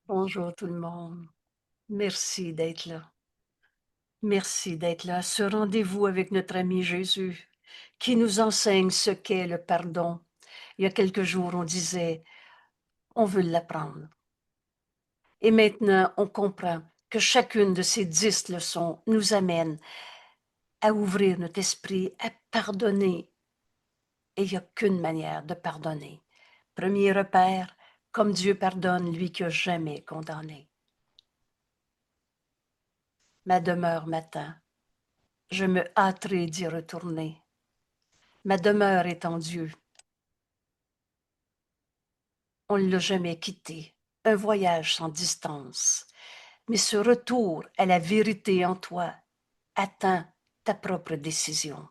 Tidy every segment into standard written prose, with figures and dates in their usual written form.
Bonjour tout le monde. Merci d'être là. Merci d'être là. Ce rendez-vous avec notre ami Jésus qui nous enseigne ce qu'est le pardon. Il y a quelques jours, on disait, on veut l'apprendre. Et maintenant, on comprend que chacune de ces 10 leçons nous amène à ouvrir notre esprit, à pardonner. Et il n'y a qu'une manière de pardonner. Premier repère, comme Dieu pardonne, lui qui n'a jamais condamné. Ma demeure m'attend. Je me hâterai d'y retourner. Ma demeure est en Dieu. On ne l'a jamais quitté. Un voyage sans distance. Mais ce retour à la vérité en toi attend ta propre décision.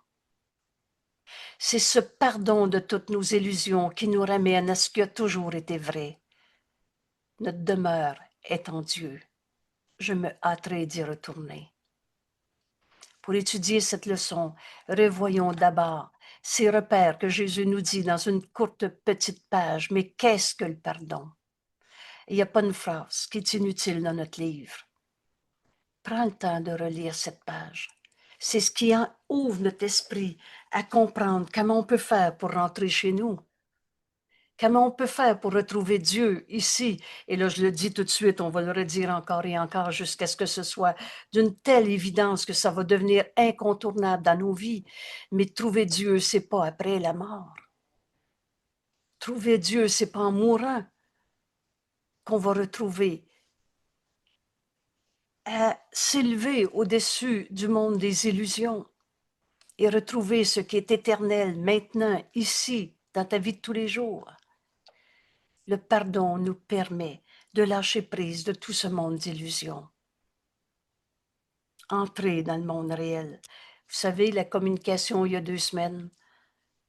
C'est ce pardon de toutes nos illusions qui nous ramène à ce qui a toujours été vrai. Notre demeure est en Dieu. Je me hâterai d'y retourner. Pour étudier cette leçon, revoyons d'abord ces repères que Jésus nous dit dans une courte petite page. Mais qu'est-ce que le pardon? Il n'y a pas une phrase qui est inutile dans notre livre. Prends le temps de relire cette page. C'est ce qui ouvre notre esprit à comprendre comment on peut faire pour rentrer chez nous. Comment on peut faire pour retrouver Dieu ici? Et là, je le dis tout de suite, on va le redire encore et encore jusqu'à ce que ce soit d'une telle évidence que ça va devenir incontournable dans nos vies. Mais trouver Dieu, c'est pas après la mort. Trouver Dieu, c'est pas en mourant qu'on va retrouver à s'élever au-dessus du monde des illusions et retrouver ce qui est éternel maintenant, ici, dans ta vie de tous les jours. Le pardon nous permet de lâcher prise de tout ce monde d'illusions. Entrer dans le monde réel. Vous savez, la communication il y a 2 semaines,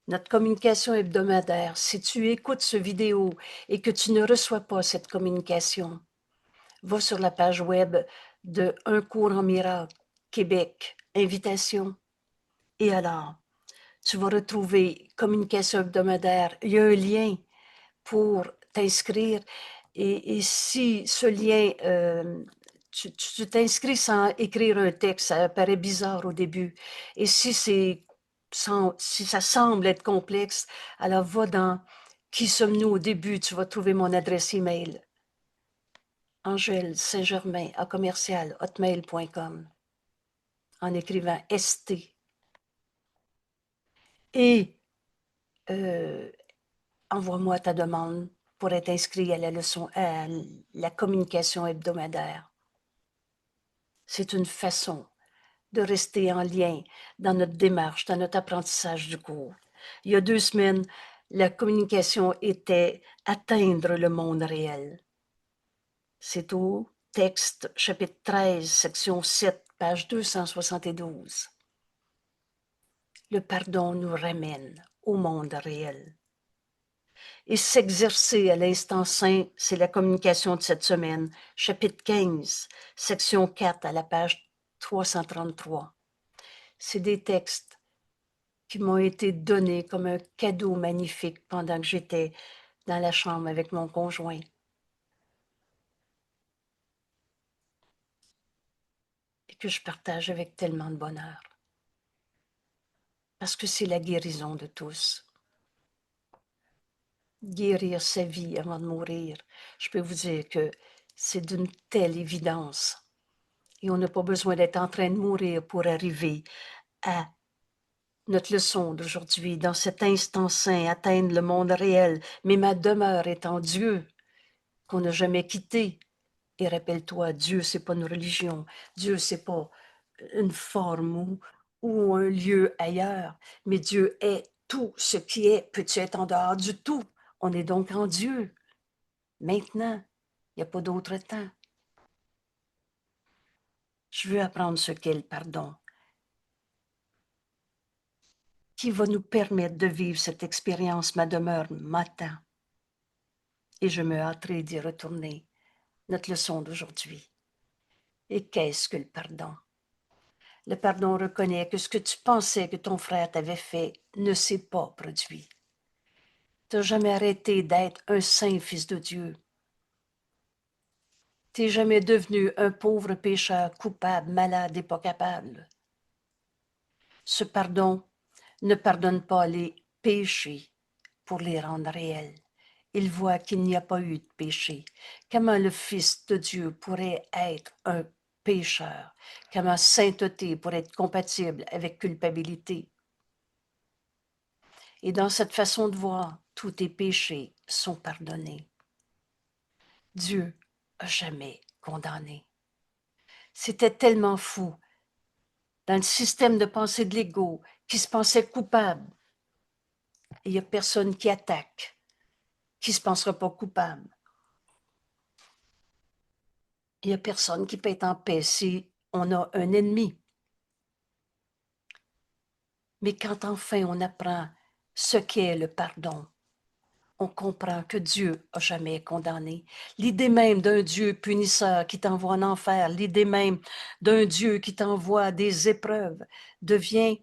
notre communication hebdomadaire, si tu écoutes ce vidéo et que tu ne reçois pas cette communication, va sur la page web de Un cours en miracle, Québec, invitation. Et alors, tu vas retrouver communication hebdomadaire. Il y a un lien pour t'inscrire. Et si ce lien, tu t'inscris sans écrire un texte, ça paraît bizarre au début. Et si ça semble être complexe, alors va dans Qui sommes-nous au début, tu vas trouver mon adresse email. Angèle Saint-Germain à commercial@hotmail.com en écrivant ST. Et envoie-moi ta demande pour être inscrit à la communication hebdomadaire. C'est une façon de rester en lien dans notre démarche, dans notre apprentissage du cours. Il y a 2 semaines, la communication était atteindre le monde réel. C'est au texte, chapitre 13, section 7, page 272. Le pardon nous ramène au monde réel. Et s'exercer à l'instant saint, c'est la communication de cette semaine, chapitre 15, section 4, à la page 333. C'est des textes qui m'ont été donnés comme un cadeau magnifique pendant que j'étais dans la chambre avec mon conjoint. Et que je partage avec tellement de bonheur. Parce que c'est la guérison de tous. Guérir sa vie avant de mourir. Je peux vous dire que c'est d'une telle évidence. Et on n'a pas besoin d'être en train de mourir pour arriver à notre leçon d'aujourd'hui, dans cet instant saint, atteindre le monde réel. Mais ma demeure est en Dieu, qu'on n'a jamais quitté. Et rappelle-toi, Dieu, c'est pas une religion. Dieu, c'est pas une forme ou un lieu ailleurs. Mais Dieu est tout ce qui est. Peux-tu être en dehors du tout? On est donc en Dieu. Maintenant, il n'y a pas d'autre temps. Je veux apprendre ce qu'est le pardon, qui va nous permettre de vivre cette expérience. Ma demeure m'attend et je me hâterai d'y retourner. Notre leçon d'aujourd'hui. Et qu'est-ce que le pardon? Le pardon reconnaît que ce que tu pensais que ton frère t'avait fait ne s'est pas produit. Tu n'as jamais arrêté d'être un saint fils de Dieu. T'es jamais devenu un pauvre pécheur coupable, malade et pas capable. Ce pardon ne pardonne pas les péchés pour les rendre réels. Il voit qu'il n'y a pas eu de péché. Comment le Fils de Dieu pourrait être un pécheur? Comment sainteté pourrait être compatible avec culpabilité? Et dans cette façon de voir, tous tes péchés sont pardonnés. Dieu n'a jamais condamné. C'était tellement fou dans le système de pensée de l'ego qui se pensait coupable. Et il n'y a personne qui attaque, qui ne se pensera pas coupable. Il n'y a personne qui peut être en paix si on a un ennemi. Mais quand enfin on apprend ce qu'est le pardon, on comprend que Dieu n'a jamais condamné. L'idée même d'un Dieu punisseur qui t'envoie en enfer, l'idée même d'un Dieu qui t'envoie des épreuves devient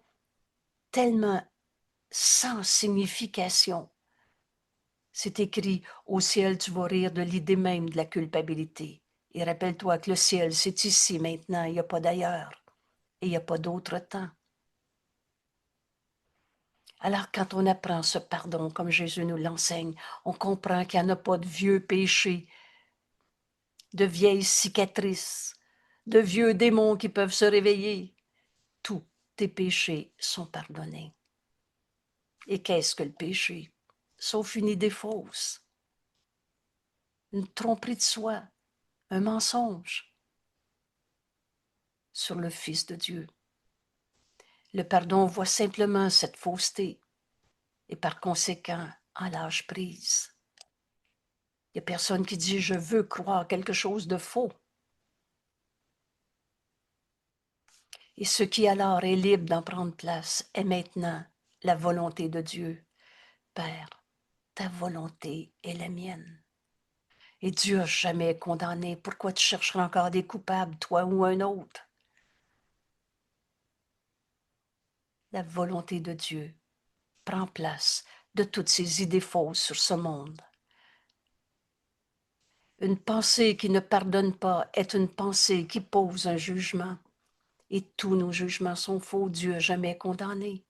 tellement sans signification. C'est écrit, au ciel tu vas rire de l'idée même de la culpabilité. Et rappelle-toi que le ciel, c'est ici maintenant, il n'y a pas d'ailleurs. Et il n'y a pas d'autre temps. Alors, quand on apprend ce pardon, comme Jésus nous l'enseigne, on comprend qu'il n'y en a pas de vieux péchés, de vieilles cicatrices, de vieux démons qui peuvent se réveiller. Tous tes péchés sont pardonnés. Et qu'est-ce que le péché? Sauf une idée fausse, une tromperie de soi, un mensonge sur le Fils de Dieu. Le pardon voit simplement cette fausseté et par conséquent en lâche prise. Il n'y a personne qui dit « je veux croire quelque chose de faux ». Et ce qui alors est libre d'en prendre place est maintenant la volonté de Dieu. Père, ta volonté est la mienne. Et Dieu n'a jamais condamné. Pourquoi tu chercherais encore des coupables, toi ou un autre? La volonté de Dieu prend place de toutes ces idées fausses sur ce monde. Une pensée qui ne pardonne pas est une pensée qui pose un jugement. Et tous nos jugements sont faux. Dieu n'a jamais condamné.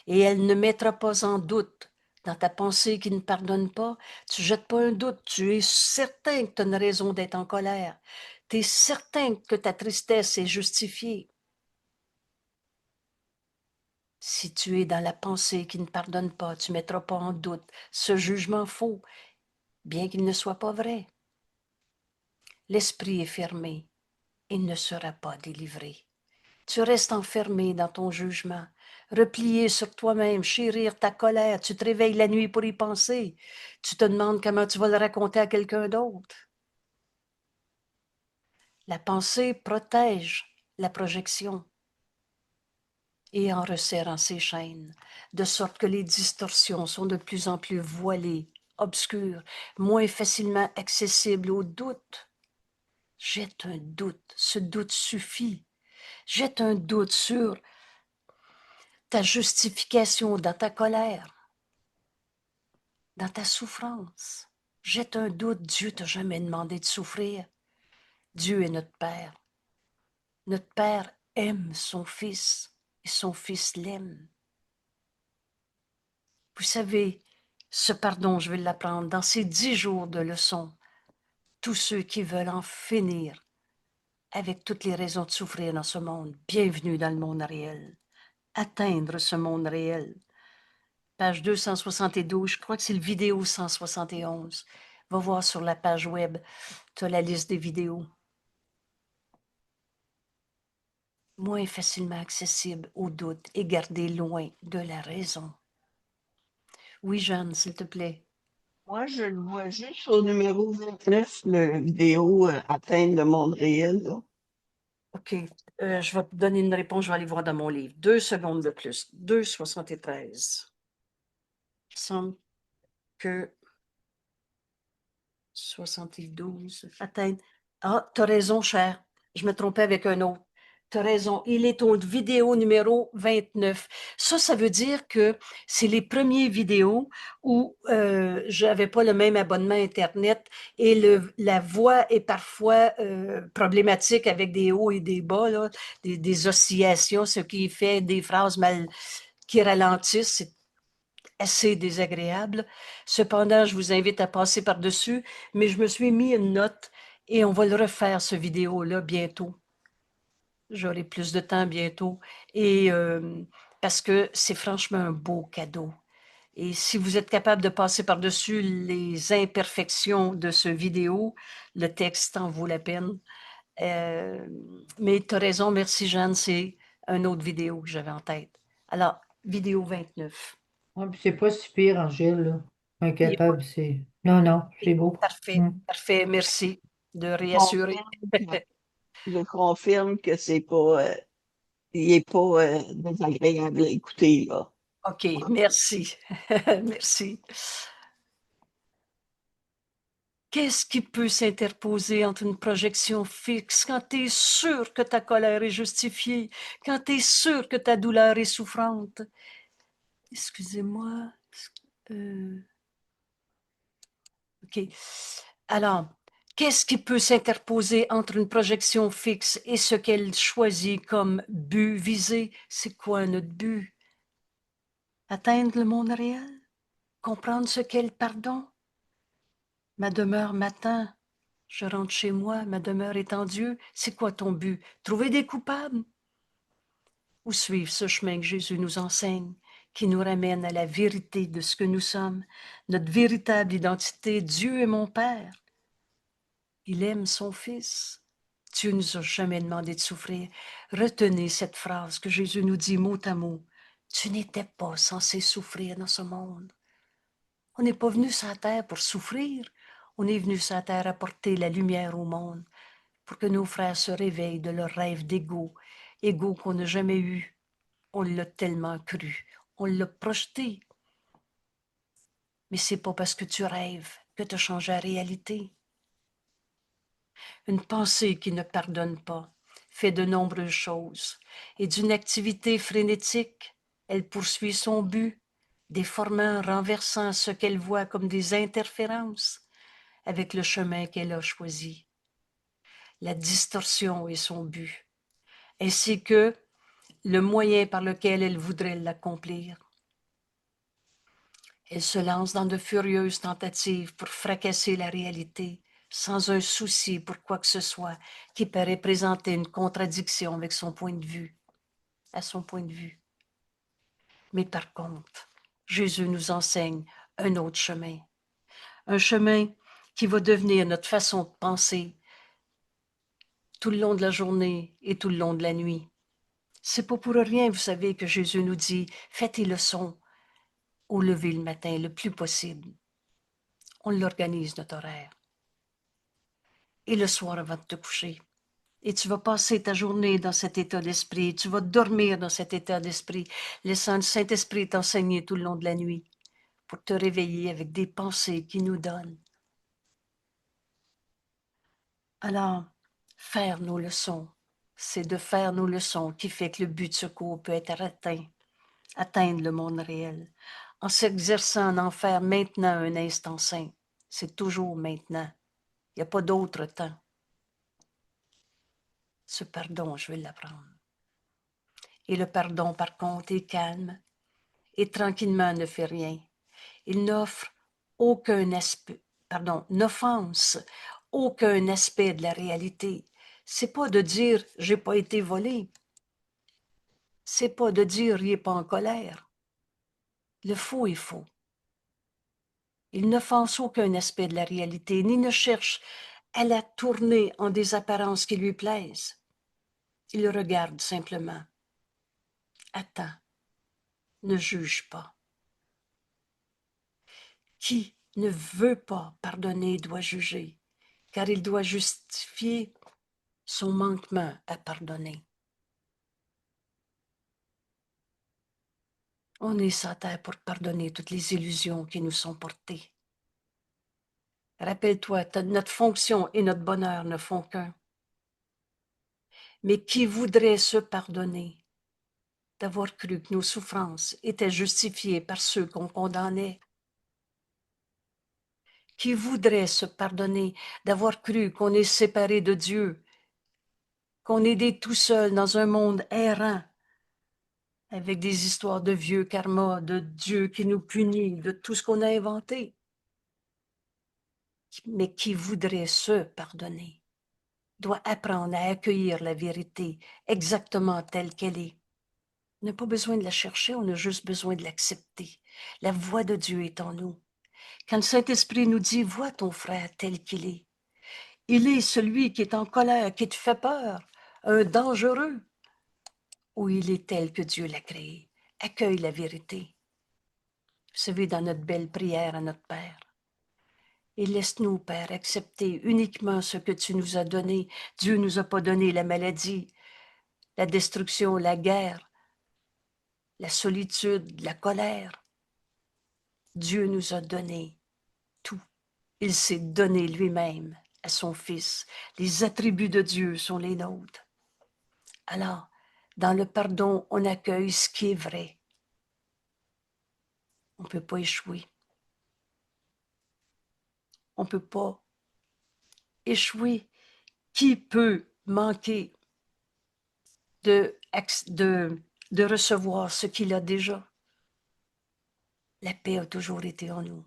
Et elle ne mettra pas en doute dans ta pensée qui ne pardonne pas. Tu ne jettes pas un doute. Tu es certain que tu as une raison d'être en colère. Tu es certain que ta tristesse est justifiée. Si tu es dans la pensée qui ne pardonne pas, tu ne mettras pas en doute ce jugement faux, bien qu'il ne soit pas vrai. L'esprit est fermé, il ne sera pas délivré. Tu restes enfermé dans ton jugement, replié sur toi-même, chérir ta colère, tu te réveilles la nuit pour y penser, tu te demandes comment tu vas le raconter à quelqu'un d'autre. La pensée protège la projection et en resserrant ses chaînes, de sorte que les distorsions sont de plus en plus voilées, obscures, moins facilement accessibles au doute. Jette un doute, ce doute suffit. Jette un doute sur ta justification dans ta colère, dans ta souffrance. Jette un doute, Dieu t'a jamais demandé de souffrir. Dieu est notre Père. Notre Père aime son Fils et son Fils l'aime. Vous savez, ce pardon, je vais l'apprendre dans ces 10 jours de leçon. Tous ceux qui veulent en finir avec toutes les raisons de souffrir dans ce monde, bienvenue dans le monde réel. Atteindre ce monde réel. Page 272, je crois que c'est le vidéo 171. Va voir sur la page web, tu as la liste des vidéos. Moins facilement accessible au doute et gardé loin de la raison. Oui, Jeanne, s'il te plaît. Moi, je le vois juste au numéro 29, le vidéo Atteindre le monde réel, là. OK. Je vais te donner une réponse, je vais aller voir dans mon livre. 2 secondes de plus. 2,73. Il semble que 72. Atteindre. Ah, tu as raison, cher. Je me trompais avec un autre. Tu as raison. Il est au vidéo numéro 29. Ça veut dire que c'est les premières vidéos où j'avais pas le même abonnement Internet et la voix est parfois problématique avec des hauts et des bas, là, des oscillations, ce qui fait des phrases mal qui ralentissent. C'est assez désagréable. Cependant, je vous invite à passer par-dessus, mais je me suis mis une note et on va le refaire, ce vidéo-là, bientôt. J'aurai plus de temps bientôt. Et parce que c'est franchement un beau cadeau. Et si vous êtes capable de passer par-dessus les imperfections de ce vidéo, le texte en vaut la peine. Euh, mais tu as raison, merci Jeanne, c'est une autre vidéo que j'avais en tête. Alors, vidéo 29. Ouais, puis c'est pas si pire, Angèle, là. Il est Incapable, c'est. Non, non, c'est beau. parfait, Mm. parfait, merci de réassurer. Confirme je confirme que c'est pas, il est pas désagréable à écouter, là. OK, merci. Merci. Qu'est-ce qui peut s'interposer entre une projection fixe quand tu es sûr que ta colère est justifiée, quand tu es sûr que ta douleur est souffrante? Excusez-moi. Euh, OK. Alors, qu'est-ce qui peut s'interposer entre une projection fixe et ce qu'elle choisit comme but visé? C'est quoi notre but? Atteindre le monde réel? Comprendre ce qu'est le pardon? Ma demeure m'attend. Je rentre chez moi, ma demeure est en Dieu. C'est quoi ton but? Trouver des coupables? Ou suivre ce chemin que Jésus nous enseigne, qui nous ramène à la vérité de ce que nous sommes, notre véritable identité. Dieu est mon Père. Il aime son Fils. Dieu ne nous a jamais demandé de souffrir. Retenez cette phrase que Jésus nous dit mot à mot. Tu n'étais pas censé souffrir dans ce monde. On n'est pas venu sur la terre pour souffrir. On est venu sur la terre apporter la lumière au monde pour que nos frères se réveillent de leur rêve d'ego, ego qu'on n'a jamais eu. On l'a tellement cru, on l'a projeté. Mais c'est pas parce que tu rêves que tu as changé la réalité. Une pensée qui ne pardonne pas fait de nombreuses choses, et d'une activité frénétique, elle poursuit son but, déformant, renversant ce qu'elle voit comme des interférences avec le chemin qu'elle a choisi. La distorsion est son but, ainsi que le moyen par lequel elle voudrait l'accomplir. Elle se lance dans de furieuses tentatives pour fracasser la réalité, sans un souci pour quoi que ce soit qui paraît présenter une contradiction avec son point de vue, à son point de vue. Mais par contre, Jésus nous enseigne un autre chemin, un chemin qui va devenir notre façon de penser tout le long de la journée et tout le long de la nuit. C'est pas pour rien, vous savez, que Jésus nous dit « Faites tes leçons au lever le matin le plus possible. » On l'organise, notre horaire. Et le soir avant de te coucher. Et tu vas passer ta journée dans cet état d'esprit. Tu vas dormir dans cet état d'esprit, laissant le Saint-Esprit t'enseigner tout le long de la nuit pour te réveiller avec des pensées qui nous donnent. Alors, faire nos leçons, c'est de faire nos leçons qui fait que le but de ce cours peut être atteint, atteindre le monde réel, en s'exerçant en faire maintenant un instant saint. C'est toujours maintenant. Il n'y a pas d'autre temps. Ce pardon, je vais l'apprendre. Et le pardon, par contre, est calme et tranquillement ne fait rien. Il n'offre aucun aspect, n'offense aucun aspect de la réalité. C'est pas de dire j'ai pas été volé. C'est pas de dire il est pas en colère. Le faux est faux. Il n'offense aucun aspect de la réalité, ni ne cherche à la tourner en des apparences qui lui plaisent. Il regarde simplement. Attends, ne juge pas. Qui ne veut pas pardonner doit juger, car il doit justifier son manquement à pardonner. On est sur terre pour pardonner toutes les illusions qui nous sont portées. Rappelle-toi, notre fonction et notre bonheur ne font qu'un. Mais qui voudrait se pardonner d'avoir cru que nos souffrances étaient justifiées par ceux qu'on condamnait? Qui voudrait se pardonner d'avoir cru qu'on est séparé de Dieu, qu'on est des tout seuls dans un monde errant, avec des histoires de vieux karma, de Dieu qui nous punit, de tout ce qu'on a inventé? Mais qui voudrait se pardonner doit apprendre à accueillir la vérité exactement telle qu'elle est. On n'a pas besoin de la chercher, on a juste besoin de l'accepter. La voix de Dieu est en nous. Quand le Saint-Esprit nous dit « Vois ton frère tel qu'il est », il est celui qui est en colère, qui te fait peur, un dangereux, ou il est tel que Dieu l'a créé. Accueille la vérité. Vous savez, dans notre belle prière à notre Père, et laisse-nous, Père, accepter uniquement ce que tu nous as donné. Dieu ne nous a pas donné la maladie, la destruction, la guerre, la solitude, la colère. Dieu nous a donné tout. Il s'est donné lui-même à son Fils. Les attributs de Dieu sont les nôtres. Alors, dans le pardon, on accueille ce qui est vrai. On ne peut pas échouer. On ne peut pas échouer. Qui peut manquer de recevoir ce qu'il a déjà? La paix a toujours été en nous.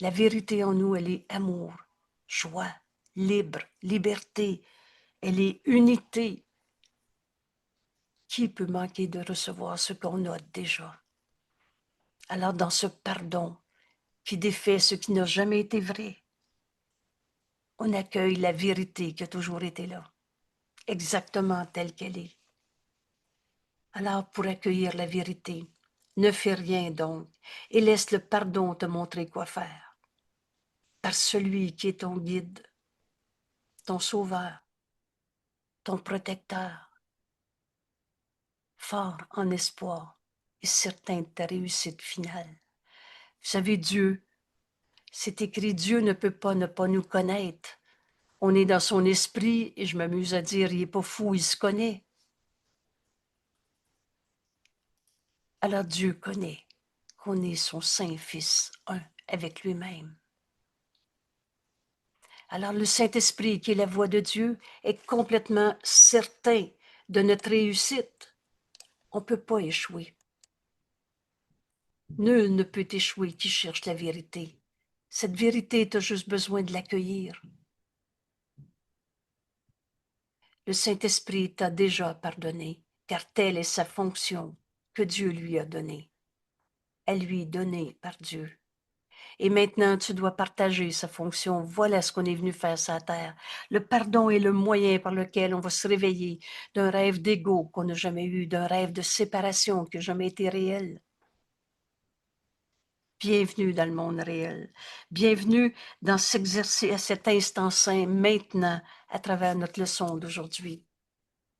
La vérité en nous, elle est amour, joie, libre, liberté. Elle est unité. Qui peut manquer de recevoir ce qu'on a déjà? Alors dans ce pardon qui défait ce qui n'a jamais été vrai, on accueille la vérité qui a toujours été là, exactement telle qu'elle est. Alors pour accueillir la vérité, ne fais rien donc et laisse le pardon te montrer quoi faire. Par celui qui est ton guide, ton sauveur, ton protecteur, fort en espoir et certain de ta réussite finale. Vous savez, Dieu, c'est écrit, Dieu ne peut pas ne pas nous connaître. On est dans son esprit et je m'amuse à dire, il n'est pas fou, il se connaît. Alors Dieu connaît qu'on est son Saint-Fils, un avec lui-même. Alors le Saint-Esprit, qui est la voix de Dieu, est complètement certain de notre réussite. On ne peut pas échouer. Nul ne peut échouer qui cherche la vérité. Cette vérité, tu as juste besoin de l'accueillir. Le Saint-Esprit t'a déjà pardonné, car telle est sa fonction que Dieu lui a donnée. Elle lui est donnée par Dieu. Et maintenant, tu dois partager sa fonction. Voilà ce qu'on est venu faire sur la terre. Le pardon est le moyen par lequel on va se réveiller d'un rêve d'ego qu'on n'a jamais eu, d'un rêve de séparation qui n'a jamais été réel. Bienvenue dans le monde réel. Bienvenue dans s'exercer à cet instant saint maintenant à travers notre leçon d'aujourd'hui.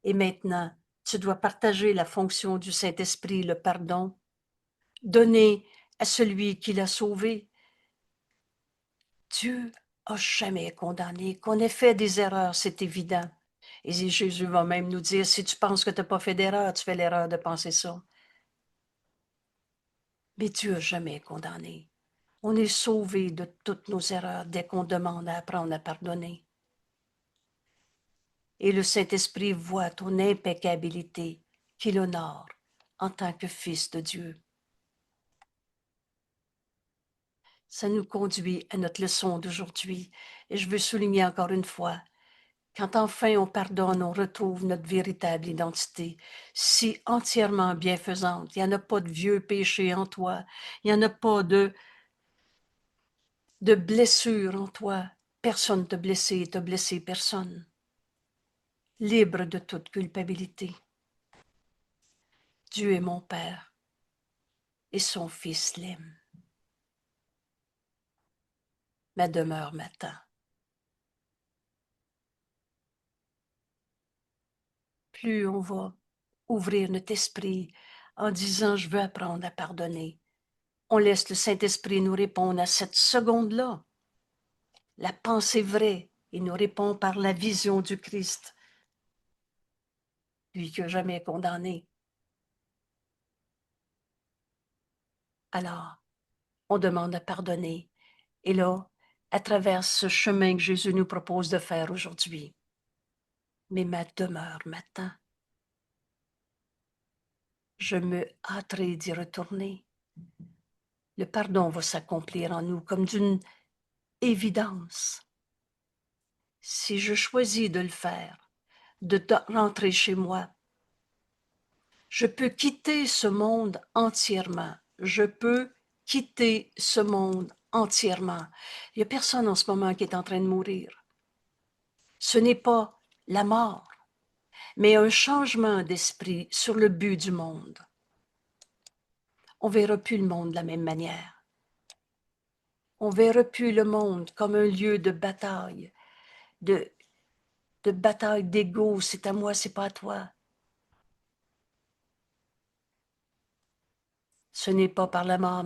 Et maintenant, tu dois partager la fonction du Saint-Esprit, le pardon, donner à celui qui l'a sauvé. Dieu n'a jamais condamné. Qu'on ait fait des erreurs, c'est évident. Et Jésus va même nous dire, si tu penses que tu n'as pas fait d'erreur, tu fais l'erreur de penser ça. Mais Dieu n'a jamais condamné. On est sauvé de toutes nos erreurs dès qu'on demande à apprendre à pardonner. Et le Saint-Esprit voit ton impeccabilité qui l'honore en tant que fils de Dieu. Ça nous conduit à notre leçon d'aujourd'hui. Et je veux souligner encore une fois, quand enfin on pardonne, on retrouve notre véritable identité, si entièrement bienfaisante. Il n'y en a pas de vieux péchés en toi. Il n'y en a pas de blessures en toi. Personne ne t'a blessé personne. Libre de toute culpabilité. Dieu est mon Père et son Fils l'aime. Ma demeure m'attend. Plus on va ouvrir notre esprit en disant « je veux apprendre à pardonner », on laisse le Saint-Esprit nous répondre à cette seconde-là. La pensée vraie, il nous répond par la vision du Christ. lui qui n'a jamais condamné. Alors, on demande à pardonner. Et là, à travers ce chemin que Jésus nous propose de faire aujourd'hui, mais ma demeure m'attend. Je me hâterai d'y retourner. Le pardon va s'accomplir en nous comme d'une évidence. Si je choisis de le faire, de rentrer chez moi, je peux quitter ce monde entièrement. Je peux quitter ce monde entièrement. Il n'y a personne en ce moment qui est en train de mourir. Ce n'est pas la mort, mais un changement d'esprit sur le but du monde. On ne verra plus le monde de la même manière. On ne verra plus le monde comme un lieu de bataille, de bataille d'ego, c'est à moi, c'est pas à toi. Ce n'est pas par la mort,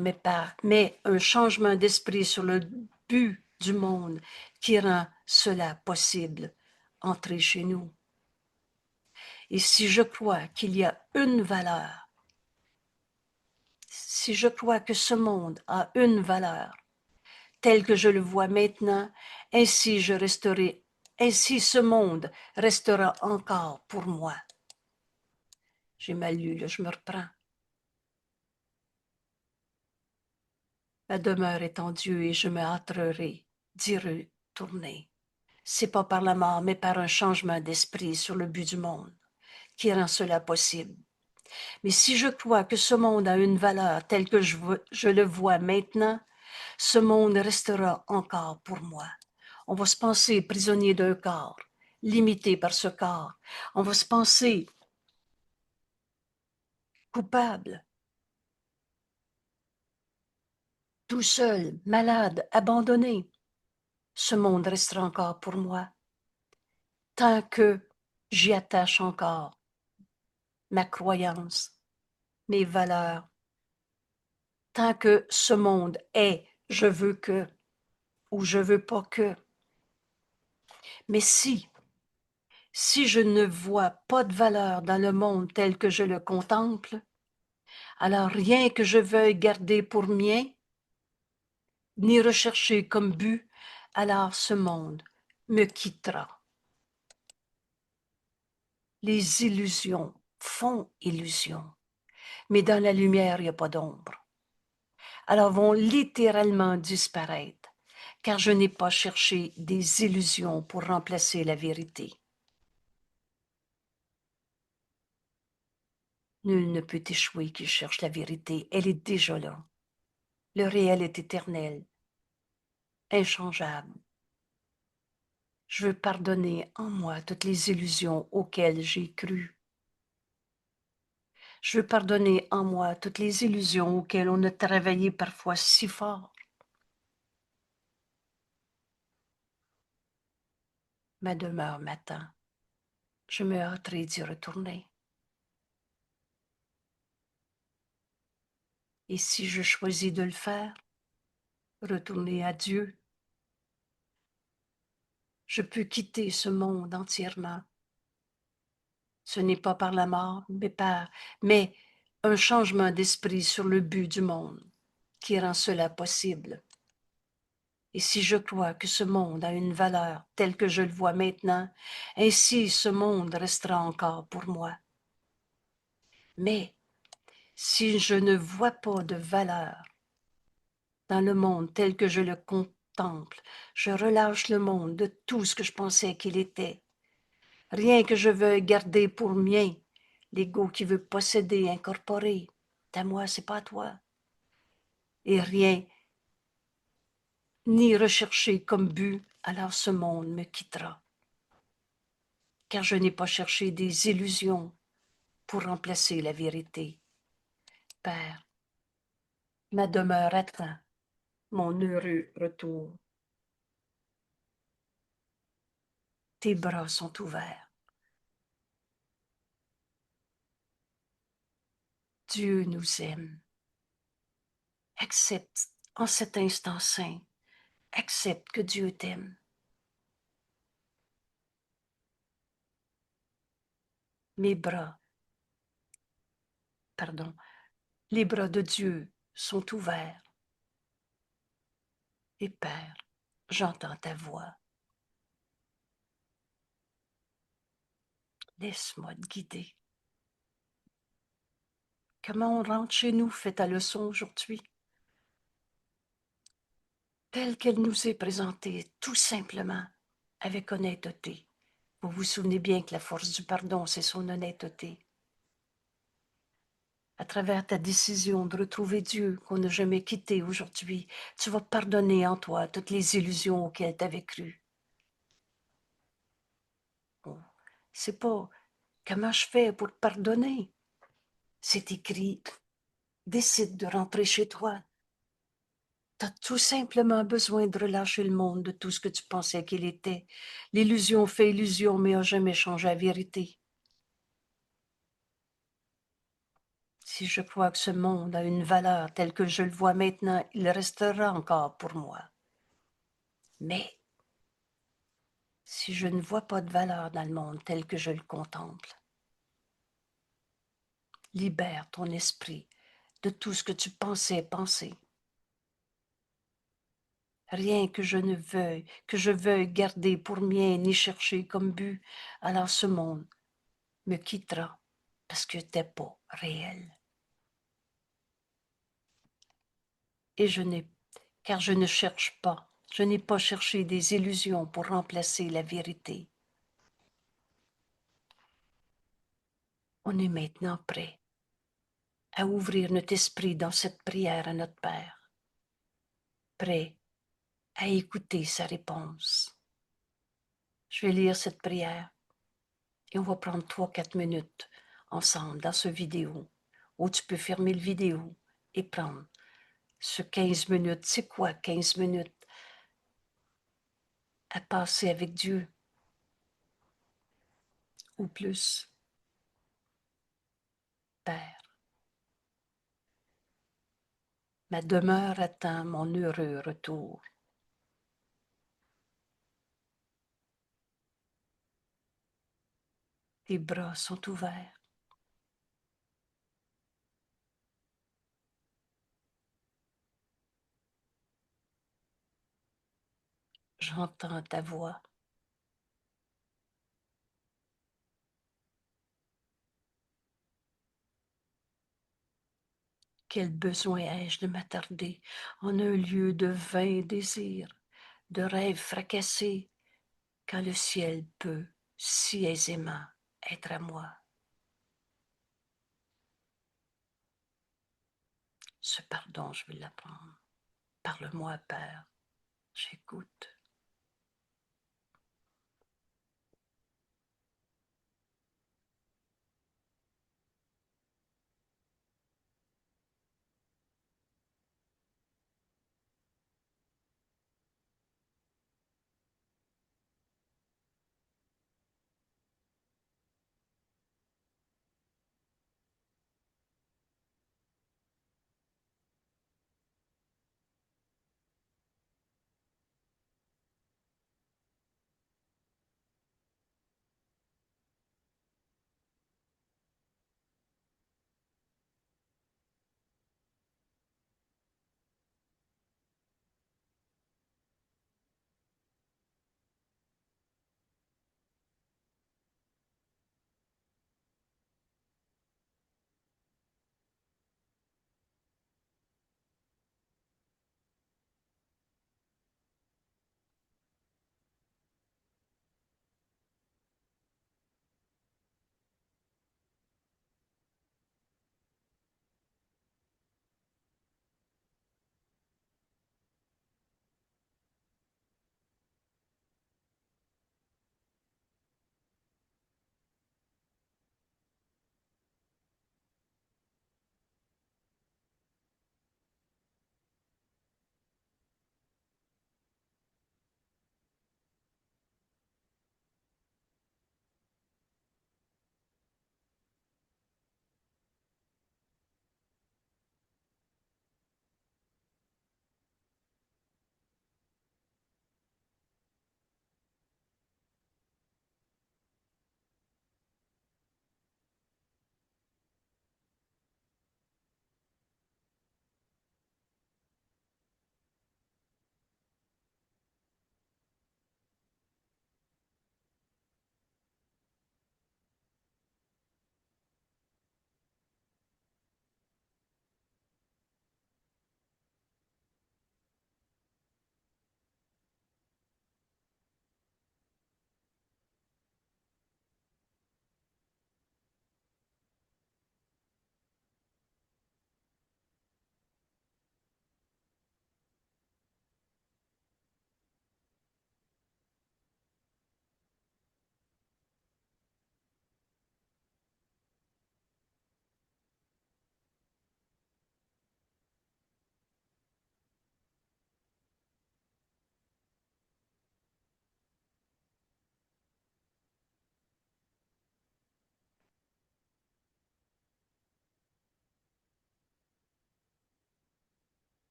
mais un changement d'esprit sur le but du monde qui rend cela possible, entrer chez nous. Et si je crois qu'il y a une valeur, si je crois que ce monde a une valeur, tel que je le vois maintenant, ainsi je resterai, ainsi ce monde restera encore pour moi. J'ai mal lu, là, je me reprends. Ma demeure est en Dieu et je me hâterai d'y retourner. C'est pas par la mort, mais par un changement d'esprit sur le but du monde qui rend cela possible. Mais si je crois que ce monde a une valeur telle que je le vois maintenant, ce monde restera encore pour moi. On va se penser prisonnier d'un corps, limité par ce corps. On va se penser coupable, tout seul, malade, abandonné. Ce monde restera encore pour moi. Tant que j'y attache encore ma croyance, mes valeurs, tant que ce monde est je veux que ou je veux pas que. Mais si je ne vois pas de valeur dans le monde tel que je le contemple, alors rien que je veuille garder pour mien, ni rechercher comme but, alors ce monde me quittera. Les illusions font illusion, mais dans la lumière, il n'y a pas d'ombre. Alors vont littéralement disparaître, car je n'ai pas cherché des illusions pour remplacer la vérité. Nul ne peut échouer qui cherche la vérité, elle est déjà là. Le réel est éternel, inchangeable. Je veux pardonner en moi toutes les illusions auxquelles j'ai cru. Je veux pardonner en moi toutes les illusions auxquelles on a travaillé parfois si fort. Ma demeure m'attend. Je me hâterai d'y retourner. Et si je choisis de le faire, retourner à Dieu, je peux quitter ce monde entièrement. Ce n'est pas par la mort, mais un changement d'esprit sur le but du monde qui rend cela possible. Et si je crois que ce monde a une valeur telle que je le vois maintenant, ainsi ce monde restera encore pour moi. Mais si je ne vois pas de valeur dans le monde tel que je le contemple, je relâche le monde de tout ce que je pensais qu'il était. Rien que je veux garder pour mien, l'ego qui veut posséder, incorporer. C'est à moi, c'est pas à toi. Et rien, ni rechercher comme but, alors ce monde me quittera. Car je n'ai pas cherché des illusions pour remplacer la vérité. Père, ma demeure attend mon heureux retour. Tes bras sont ouverts. Dieu nous aime. Accepte en cet instant saint, accepte que Dieu t'aime. Mes bras, pardon, les bras de Dieu sont ouverts. Et Père, j'entends ta voix. Laisse-moi te guider. Comment on rentre chez nous fait ta leçon aujourd'hui? Telle qu'elle nous est présentée, tout simplement, avec honnêteté. Vous vous souvenez bien que la force du pardon, c'est son honnêteté. À travers ta décision de retrouver Dieu qu'on n'a jamais quitté aujourd'hui, tu vas pardonner en toi toutes les illusions auxquelles tu avais cru. Bon, c'est pas comment je fais pour pardonner. C'est écrit, décide de rentrer chez toi. Tu as tout simplement besoin de relâcher le monde de tout ce que tu pensais qu'il était. L'illusion fait illusion, mais n'a jamais changé la vérité. Si je crois que ce monde a une valeur telle que je le vois maintenant, il restera encore pour moi. Mais si je ne vois pas de valeur dans le monde tel que je le contemple, libère ton esprit de tout ce que tu pensais penser. Rien que je veuille garder pour mien ni chercher comme but, alors ce monde me quittera parce que t'es pas réel. Et car je ne cherche pas, je n'ai pas cherché des illusions pour remplacer la vérité. On est maintenant prêt à ouvrir notre esprit dans cette prière à notre Père, prêt à écouter sa réponse. Je vais lire cette prière et on va prendre 3-4 minutes ensemble dans ce vidéo où tu peux fermer le vidéo et prendre ce 15 minutes. C'est quoi 15 minutes à passer avec Dieu ou plus? Père, ma demeure attend mon heureux retour. Tes bras sont ouverts. J'entends ta voix. Quel besoin ai-je de m'attarder en un lieu de vains désirs, de rêves fracassés, quand le ciel peut si aisément être à moi. Ce pardon, je vais l'apprendre. Parle-moi, Père, j'écoute.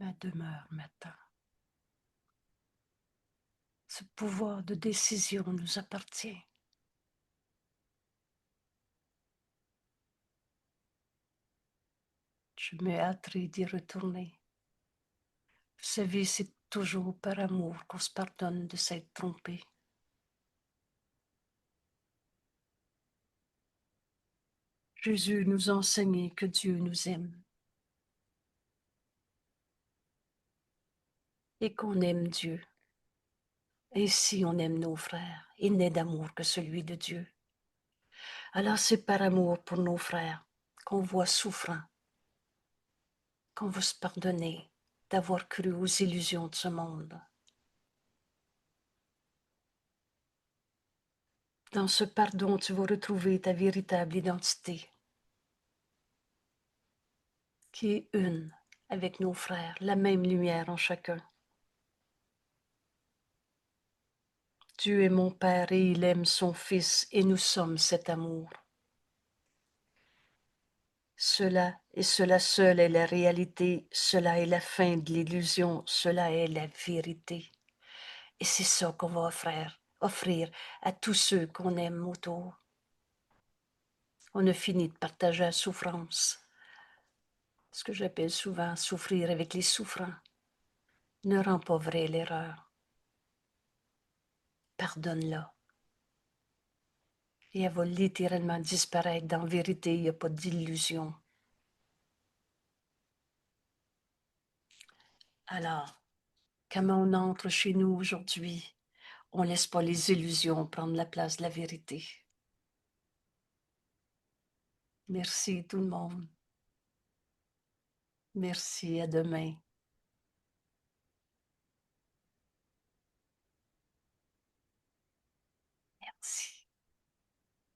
ma demeure maintenant. Ce pouvoir de décision nous appartient. Je me hâterai d'y retourner. Vous savez, c'est toujours par amour qu'on se pardonne de s'être trompé. Jésus nous a enseigné que Dieu nous aime et qu'on aime Dieu. Ainsi on aime nos frères. Il n'est d'amour que celui de Dieu. Alors c'est par amour pour nos frères qu'on voit souffrant, qu'on veut se pardonner d'avoir cru aux illusions de ce monde. Dans ce pardon, tu vas retrouver ta véritable identité, qui est une avec nos frères, la même lumière en chacun. Dieu est mon Père et il aime son Fils et nous sommes cet amour. Cela et cela seul est la réalité, cela est la fin de l'illusion, cela est la vérité. Et c'est ça qu'on va offrir à tous ceux qu'on aime autour. On a fini de partager la souffrance, ce que j'appelle souvent souffrir avec les souffrants. Ne rends pas vraie l'erreur. Pardonne-la. Et elle va littéralement disparaître. Dans la vérité, il n'y a pas d'illusion. Alors, comment on entre chez nous aujourd'hui, on ne laisse pas les illusions prendre la place de la vérité. Merci tout le monde. Merci, à demain. Merci.